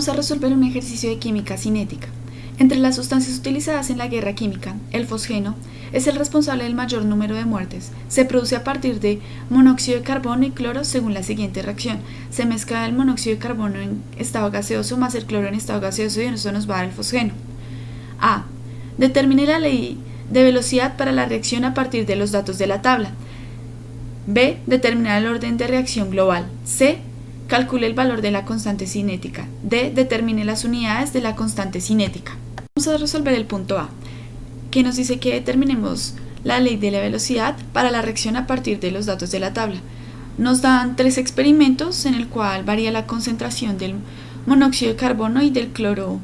Vamos a resolver un ejercicio de química cinética. Entre las sustancias utilizadas en la guerra química, el fosgeno es el responsable del mayor número de muertes. Se produce a partir de monóxido de carbono y cloro según la siguiente reacción. Se mezcla el monóxido de carbono en estado gaseoso más el cloro en estado gaseoso y eso nos va a dar el fosgeno. A. Determine la ley de velocidad para la reacción a partir de los datos de la tabla. B. Determinar el orden de reacción global. C. Calcule el valor de la constante cinética. D. Determine las unidades de la constante cinética. Vamos a resolver el punto A, que nos dice que determinemos la ley de la velocidad para la reacción a partir de los datos de la tabla. Nos dan 3 experimentos en el cual varía la concentración del monóxido de carbono y del cloro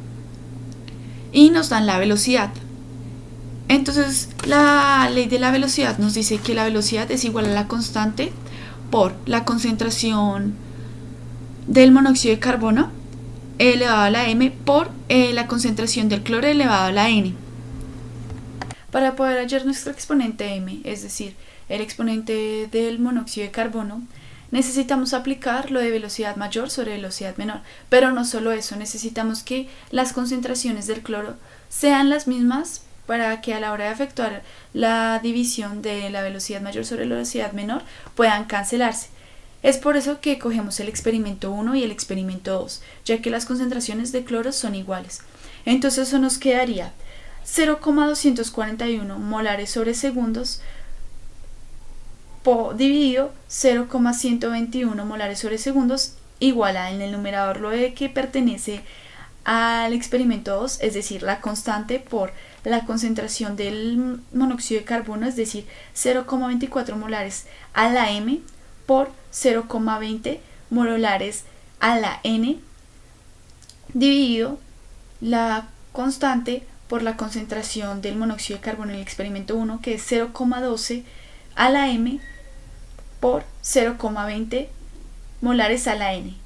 y nos dan la velocidad. Entonces la ley de la velocidad nos dice que la velocidad es igual a la constante por la concentración del monóxido de carbono elevado a la m por la concentración del cloro elevado a la n. Para poder hallar nuestro exponente m, es decir, el exponente del monóxido de carbono, necesitamos aplicar lo de velocidad mayor sobre velocidad menor. Pero no solo eso, necesitamos que las concentraciones del cloro sean las mismas para que a la hora de efectuar la división de la velocidad mayor sobre la velocidad menor puedan cancelarse. Es por eso que cogemos el experimento 1 y el experimento 2, ya que las concentraciones de cloro son iguales. Entonces eso nos quedaría 0,241 molares sobre segundos dividido 0,121 molares sobre segundos igual a en el numerador lo de que pertenece al experimento 2, es decir, la constante por la concentración del monóxido de carbono, es decir, 0,24 molares a la m por 0,20 molares a la n dividido la constante por la concentración del monóxido de carbono en el experimento 1, que es 0,12 a la m por 0,20 molares a la n.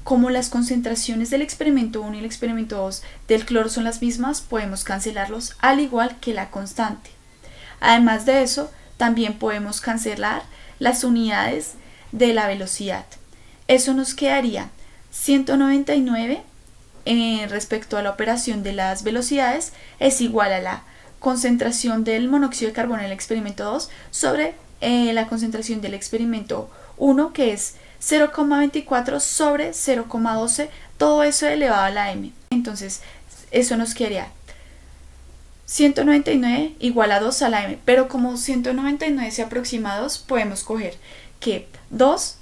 Como las concentraciones del experimento 1 y el experimento 2 del cloro son las mismas, podemos cancelarlos al igual que la constante. Además de eso, también podemos cancelar las unidades de la velocidad. Eso nos quedaría 199 respecto a la operación de las velocidades es igual a la concentración del monóxido de carbono en el experimento 2 sobre la concentración del experimento 1, que es 0,24 sobre 0,12, todo eso elevado a la m. Entonces eso nos quedaría 199 igual a 2 a la m, pero como 199 se aproxima a 2, podemos coger que 2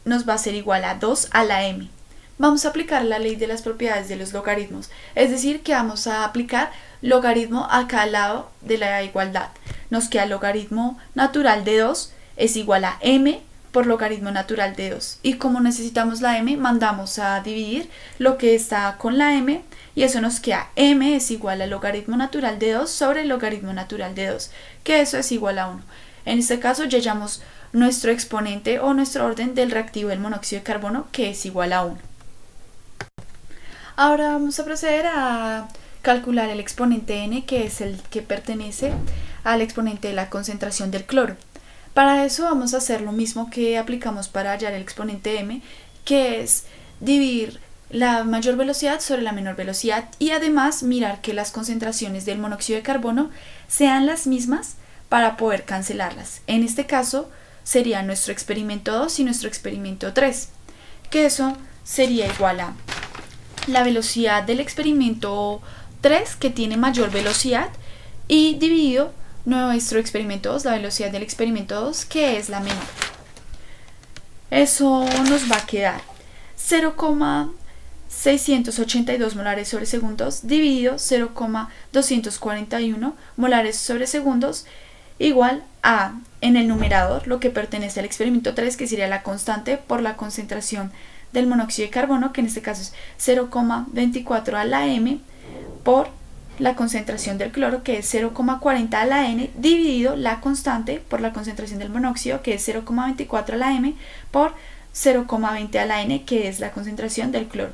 nos va a ser igual a 2 a la m. Vamos a aplicar la ley de las propiedades de los logaritmos, es decir, que vamos a aplicar logaritmo a cada lado de la igualdad. Nos queda logaritmo natural de 2 es igual a m por logaritmo natural de 2. Y como necesitamos la m, mandamos a dividir lo que está con la m y eso nos queda m es igual a logaritmo natural de 2 sobre logaritmo natural de 2, que eso es igual a 1. En este caso ya hallamos nuestro exponente o nuestro orden del reactivo del monóxido de carbono, que es igual a 1. Ahora vamos a proceder a calcular el exponente n, que es el que pertenece al exponente de la concentración del cloro. Para eso vamos a hacer lo mismo que aplicamos para hallar el exponente m, que es dividir la mayor velocidad sobre la menor velocidad y además mirar que las concentraciones del monóxido de carbono sean las mismas para poder cancelarlas. En este caso sería nuestro experimento 2 y nuestro experimento 3, que eso sería igual a la velocidad del experimento 3, que tiene mayor velocidad, y dividido nuestro experimento 2, la velocidad del experimento 2, que es la menor. Eso nos va a quedar 0,682 molares sobre segundos dividido 0,241 molares sobre segundos igual a, en el numerador, lo que pertenece al experimento 3, que sería la constante por la concentración del monóxido de carbono, que en este caso es 0,24 a la m por la concentración del cloro, que es 0,40 a la n, dividido la constante por la concentración del monóxido, que es 0,24 a la m por 0,20 a la n, que es la concentración del cloro.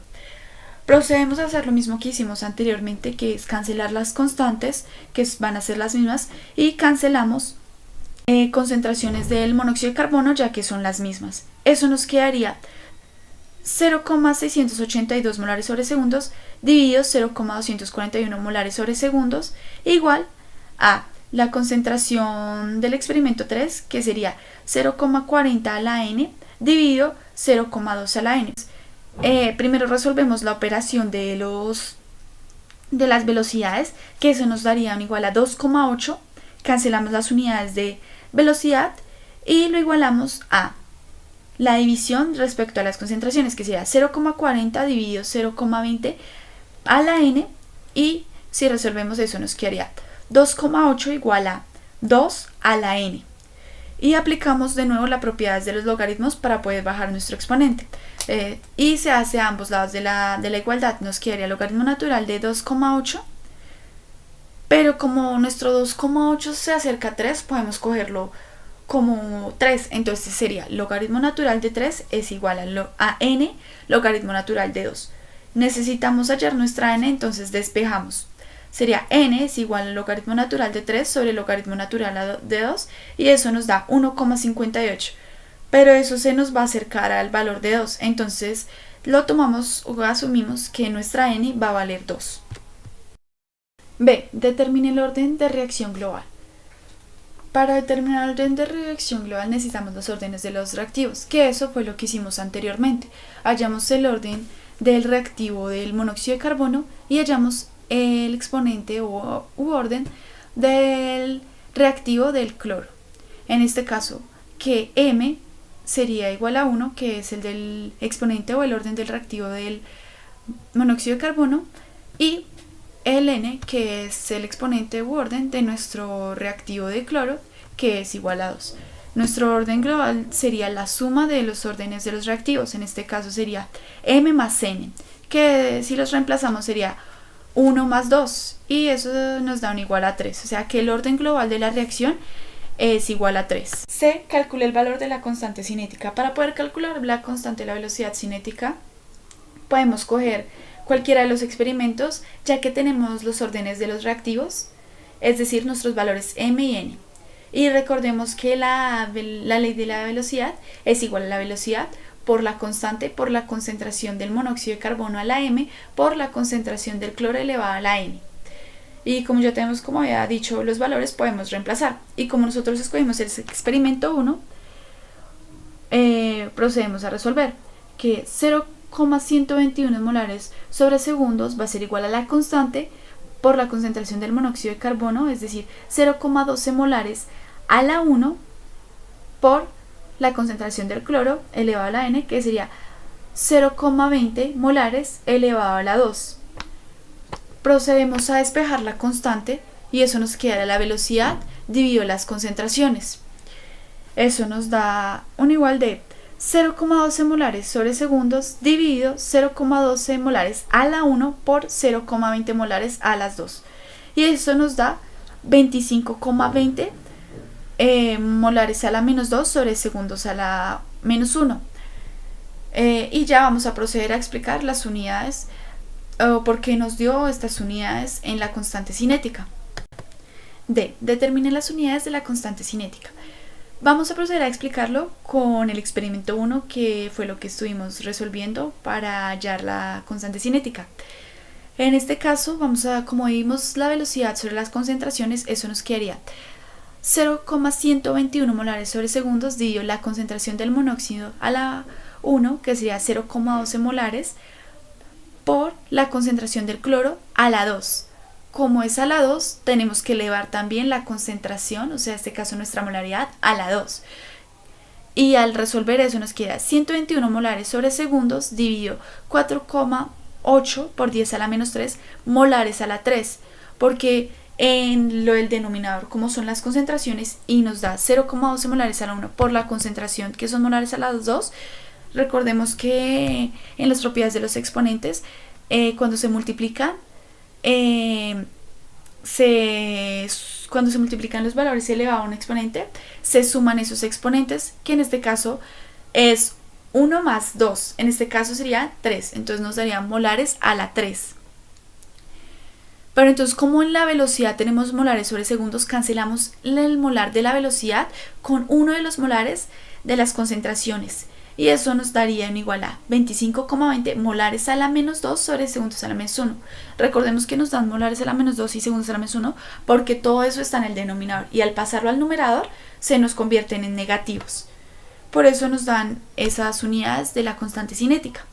Procedemos a hacer lo mismo que hicimos anteriormente, que es cancelar las constantes, que van a ser las mismas, y cancelamos concentraciones del monóxido de carbono, ya que son las mismas. Eso nos quedaría 0,682 molares sobre segundos dividido 0,241 molares sobre segundos igual a la concentración del experimento 3, que sería 0,40 a la n dividido 0,2 a la n. Primero resolvemos la operación de las velocidades, que eso nos daría un igual a 2,8, cancelamos las unidades de velocidad y lo igualamos a la división respecto a las concentraciones, que sería 0,40 dividido 0,20 a la n, y si resolvemos eso nos quedaría 2,8 igual a 2 a la n. Y aplicamos de nuevo las propiedades de los logaritmos para poder bajar nuestro exponente. Y se hace a ambos lados de la igualdad. Nos quedaría el logaritmo natural de 2,8, pero como nuestro 2,8 se acerca a 3, podemos cogerlo como 3, entonces sería logaritmo natural de 3 es igual a n logaritmo natural de 2. Necesitamos hallar nuestra n, entonces despejamos. Sería n es igual al logaritmo natural de 3 sobre el logaritmo natural de 2, y eso nos da 1,58. Pero eso se nos va a acercar al valor de 2, entonces lo tomamos o asumimos que nuestra n va a valer 2. B. Determine el orden de reacción global. Para determinar el orden de reacción global necesitamos los órdenes de los reactivos, que eso fue lo que hicimos anteriormente. Hallamos el orden del reactivo del monóxido de carbono y hallamos el exponente u orden del reactivo del cloro. En este caso, que m sería igual a 1, que es el del exponente o el orden del reactivo del monóxido de carbono, y el n, que es el exponente u orden de nuestro reactivo de cloro, que es igual a 2. Nuestro orden global sería la suma de los órdenes de los reactivos, en este caso sería m más n, que si los reemplazamos sería 1 más 2, y eso nos da un igual a 3, o sea que el orden global de la reacción es igual a 3. C. Calcule el valor de la constante cinética. Para poder calcular la constante de la velocidad cinética, podemos coger cualquiera de los experimentos, ya que tenemos los órdenes de los reactivos, es decir, nuestros valores m y n. Y recordemos que la ley de la velocidad es igual a la velocidad por la constante por la concentración del monóxido de carbono a la m por la concentración del cloro elevado a la n. Y como ya tenemos, como había dicho, los valores, podemos reemplazar. Y como nosotros escogimos el experimento 1, procedemos a resolver que 0,121 molares sobre segundos va a ser igual a la constante por la concentración del monóxido de carbono, es decir, 0,12 molares a la 1 por la concentración del cloro elevado a la n, que sería 0,20 molares elevado a la 2. Procedemos a despejar la constante y eso nos queda la velocidad dividido las concentraciones. Eso nos da un igual de 0,12 molares sobre segundos dividido 0,12 molares a la 1 por 0,20 molares a las 2. Y eso nos da 25,20 molares a la menos 2 sobre segundos a la menos 1. Y ya vamos a proceder a explicar las unidades o por qué nos dio estas unidades en la constante cinética. D. Determine las unidades de la constante cinética. Vamos a proceder a explicarlo con el experimento 1, que fue lo que estuvimos resolviendo para hallar la constante cinética. En este caso, como vimos la velocidad sobre las concentraciones, eso nos quedaría 0,121 molares sobre segundos dividido la concentración del monóxido a la 1, que sería 0,12 molares, por la concentración del cloro a la 2. Como es a la 2, tenemos que elevar también la concentración, o sea, en este caso nuestra molaridad, a la 2. Y al resolver eso nos queda 121 molares sobre segundos dividido 4,8 por 10 a la menos 3 molares a la 3, porque en lo del denominador, como son las concentraciones, y nos da 0,12 molares a la 1 por la concentración, que son molares a las 2, recordemos que en las propiedades de los exponentes, cuando se multiplican, cuando se multiplican los valores elevado a un exponente, se suman esos exponentes, que en este caso es 1 más 2, en este caso sería 3, entonces nos daría molares a la 3. Pero entonces, como en la velocidad tenemos molares sobre segundos, cancelamos el molar de la velocidad con uno de los molares de las concentraciones. y eso nos daría un igual a 25,20 molares a la menos 2 sobre segundos a la menos 1. Recordemos que nos dan molares a la menos 2 y segundos a la menos 1 porque todo eso está en el denominador y al pasarlo al numerador se nos convierten en negativos. Por eso nos dan esas unidades de la constante cinética.